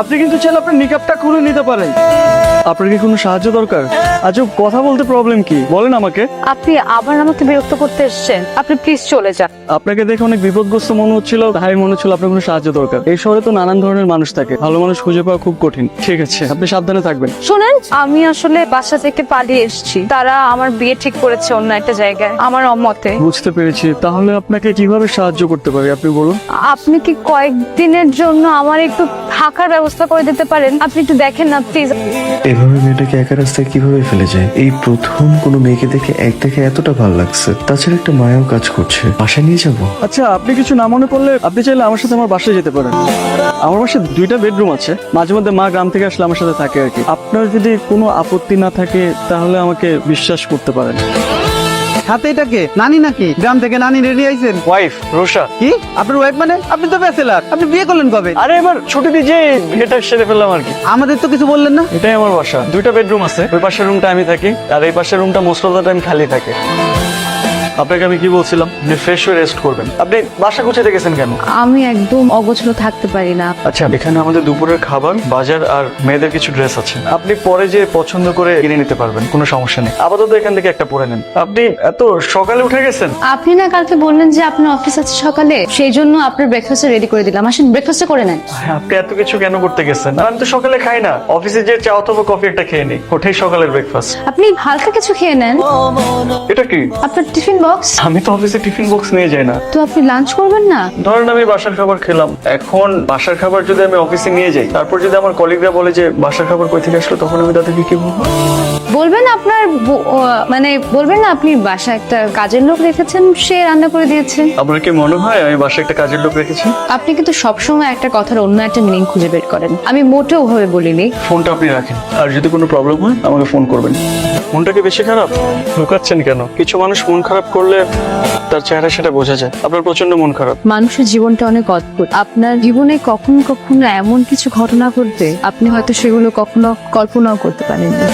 আপনি কিন্তু চাইলে আপনার নিকাবটা খুলে নিতে পারেন। আপনার কি কোনো সাহায্য দরকার? আচ্ছা, কথা বলতে প্রবলেম কি বলেন আমাকে। আপনি আবার আমাকে বিরক্ত করতে এসেছেন, আপনি প্লিজ চলে যান। আপনাকে দেখে অনেক বিপদগ্রস্ত মনে হচ্ছিল, তাই মনে হচ্ছিল আপনার কোনো সাহায্য দরকার। এই শহরে তো নানান ধরনের মানুষ থাকে, ভালো মানুষ খুঁজে পাওয়া খুব কঠিন। ঠিক আছে, আপনি সাবধানে থাকবেন। শোনেন, আমি আসলে বাসা থেকে পালিয়ে এসেছি। তারা আমার বিয়ে ঠিক করেছে অন্য একটা জায়গায়, আমার অমতে। বুঝতে পেরেছি, তাহলে আপনাকে কিভাবে সাহায্য করতে পারি আপনি বলুন। আপনি কি কয়েকদিনের জন্য আমার একটু থাকার ব্যবস্থা করে দিতে পারেন? আপনি একটু দেখেন না প্লিজ। এভাবে মেয়েটাকে একা রাস্তায় কিভাবে ফেলে যায়? এই প্রথম কোনো মেয়েকে দেখে এতটা ভালো লাগছে। তাছাড়া একটা মায়াও কাজ করছে। বাসায় নিয়ে যাবো। আচ্ছা, আপনি কিছু না মনে করলে আপনি চাইলে আমার সাথে আমার বাসায় যেতে পারেন। আমার বাসায় 2টা বেডরুম আছে, মাঝে মধ্যে মা গ্রাম থেকে আসলে আমার সাথে থাকে আর কি। আপনার যদি কোনো আপত্তি না থাকে তাহলে আমাকে বিশ্বাস করতে পারেন। হাতে এটাকে নানি নাকি? গ্রাম থেকে নানি রেডি আইছেন? ওয়াইফ রোশা। কি আপনার ওয়াইফ? মানে আপনি তো ব্যাচেলার, আপনি বিয়ে করলেন কবে? আরে এবার ছুটি দিয়ে যে বিয়েটা সেরে ফেললাম আর কি। আমাদের তো কিছু বললেন না। এটাই আমার বাসা, 2টা বেডরুম আছে। ওই পাশের রুমটা আমি থাকি, আর এই পাশের রুমটা মোস্ট অফ দ্য টাইম খালি থাকে। আপনাকে আমি কি বলছিলাম, আপনি ফ্রেশ হয়ে রেস্ট করবেন। আপনি বাসা গুছাতে গেছেন কেন? আমি একদম অগোছলো থাকতে পারি না। আচ্ছা, এখানে আমাদের দুপুরের খাবার, বাজার আর মেয়েদের কিছু ড্রেস আছে। আপনি পরে যে পছন্দ করে কিনে নিতে পারবেন, কোনো সমস্যা নেই। আপাতত এখান থেকে একটা পরে নেন। আপনি এত সকালে উঠে গেছেন? আপনি না কালকে বললেন যে আপনার অফিস আছে সকালে, সেই জন্য আপনার ব্রেকফাস্ট রেডি করে দিলাম। আসেন ব্রেকফাস্ট করে নেন। আপনি এত কিছু কেন করতে গেছেন? আর আমি তো সকালে খাই না, অফিসে যে চা অথবা কফি একটা খেয়ে নিই, ওটাই সকালের ব্রেকফাস্ট। আপনি হালকা কিছু খেয়ে নেন। এটা কি? আপনার টিফিন বক্স। আমি তো অফিসে টিফিন বক্স নিয়ে যাই না। তো আপনি লাঞ্চ করবেন না? ধরেন আমি বাসার খাবার খেলাম, এখন বাসার খাবার যদি আমি অফিসে নিয়ে যাই, তারপর যদি আমার কলিগরা বলে যে বাসার খাবার কই থেকে আসলো, তখন আমি তাদেরকে কি বলবো? বলবেন আপনার মানে বলবেন না আপনি বাসায় একটা কাজের লোক রেখেছেন, সে রান্না করে দিয়েছে। আপনার কি মনে হয় আমি বাসায় একটা কাজের লোক রেখেছি? আপনি কিন্তু সবসময় একটা কথার অন্য একটা মিনিং খুঁজে বের করেন। আমি মোটেও ওভাবে বলিনি। ফোনটা আপনি রাখেন, আর যদি কোনো প্রবলেম হয় আমাকে ফোন করবেন। মনটা কি বেশি খারাপ? লুকাচ্ছেন কেন? কিছু মানুষ মন খারাপ করলে তার চেহারা সেটা বোঝা যায়। আপনার প্রচন্ড মন খারাপ। মানুষের জীবনটা অনেক অদ্ভুত। আপনার জীবনে কখনো কখনো এমন কিছু ঘটনা ঘটবে, আপনি হয়তো সেগুলো কখনো কল্পনাও করতে পারেননি।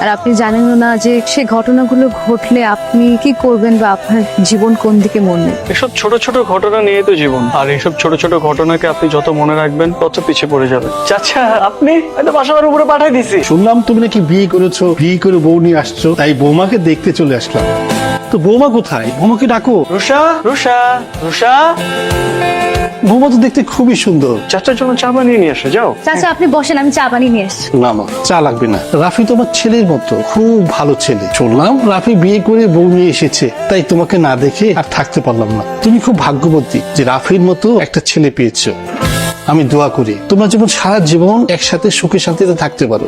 আর আপনি জানেনও না যে সে ঘটনাগুলো ঘটলে আপনি কি করবেন বা আপনার জীবন কোন দিকে মন নেবে। এসব ছোট ছোট ঘটনা নিয়ে তো জীবন, আর এইসব ছোট ছোট ঘটনাকে আপনি যত মনে রাখবেন তত পিছিয়ে পড়ে যাবেন। চাচা, আপনি হয়তো বাসার উপরে পাঠাই দিছি। শুনলাম তুমি নাকি বিয়ে করেছো, বিয়ে করে বউ নিয়ে আসছো, তাই বৌমাকে দেখতে চলে আসলাম। তো বৌমা কোথায়? বৌমাকে ডাকো। রুষা, রুষা, রুষা। বৌমা তো দেখতে খুবই সুন্দর। চাচার জন্য চা বানিয়ে নিয়ে আসো, যাও। চাচা আপনি বসেন, আমি চা বানিয়ে নিয়ে এসছি। না না, চা লাগবে না। রাফি তোমার ছেলের মতো, খুব ভালো ছেলে। শুনলাম রাফি বিয়ে করে বউ নিয়ে এসেছে, তাই তোমাকে না দেখে আর থাকতে পারলাম না। তুমি খুব ভাগ্যবতী যে রাফির মতো একটা ছেলে পেয়েছো। আমি দোয়া করি তোমরা যেমন সারা জীবন একসাথে সুখে শান্তিতে থাকতে পারো।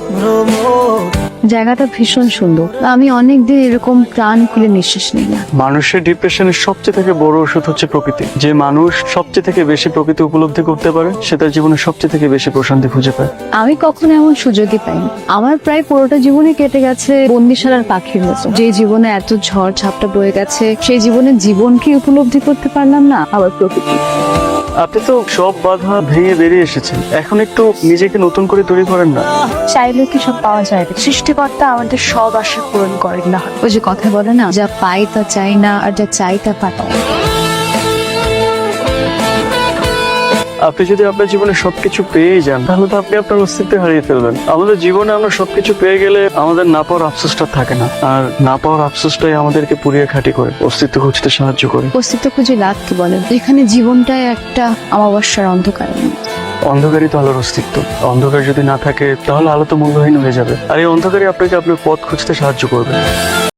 জায়গাটা ভীষণ সুন্দর। আমি অনেকদিন এরকম প্রাণ খুলে নিঃশ্বাস নিই না। মানুষের ডিপ্রেশনের সবচেয়ে থেকে বড় ওষুধ হচ্ছে প্রকৃতি। যে মানুষ সবচেয়ে থেকে বেশি প্রকৃতি উপলব্ধি করতে পারে, সে তার জীবনে সবচেয়ে থেকে বেশি প্রশান্তি খুঁজে পায়। আমি কখনো এমন সুযোগই পাইনি। আমার প্রায় পুরোটা জীবনে কেটে গেছে বন্দিশালার পাখির মতো। যে জীবনে এত ঝড় ঝাপটা বয়ে গেছে, সেই জীবনে জীবনকে উপলব্ধি করতে পারলাম না, আবার প্রকৃতি। আপনি তো সব বাধা ভেঙে বেরিয়ে এসেছেন, এখন একটু নিজেকে নতুন করে তৈরি করেন না। চাইলে কি সব পাওয়া যায় না? সৃষ্টিকর্তা আমাদের সব আশা পূরণ করেন না। ওই যে কথা বলে না, যা পাই তা চাই না, আর যা চাই তা পাই। আপনি যদি আপনার জীবনে সবকিছু পেয়ে যান, তাহলে তো আপনি আপনার অস্তিত্ব হারিয়ে ফেলবেন। আমাদের জীবনে আমরা সবকিছু পেয়ে গেলে আমাদের না পাওয়ার আফসোসটা থাকে না, আর না পাওয়ার আফসোসটাই আমাদেরকে পুড়িয়ে খাঁটি করে অস্তিত্ব খুঁজতে সাহায্য করে। অস্তিত্ব খুঁজে লাভ কি বলেন? এখানে জীবনটাই একটা অমাবস্যার অন্ধকার। অন্ধকারই তো আলোর অস্তিত্ব। অন্ধকার যদি না থাকে তাহলে আলো তো মূল্যহীন হয়ে যাবে, আর এই অন্ধকারই আপনাকে আপনার পথ খুঁজতে সাহায্য করবে।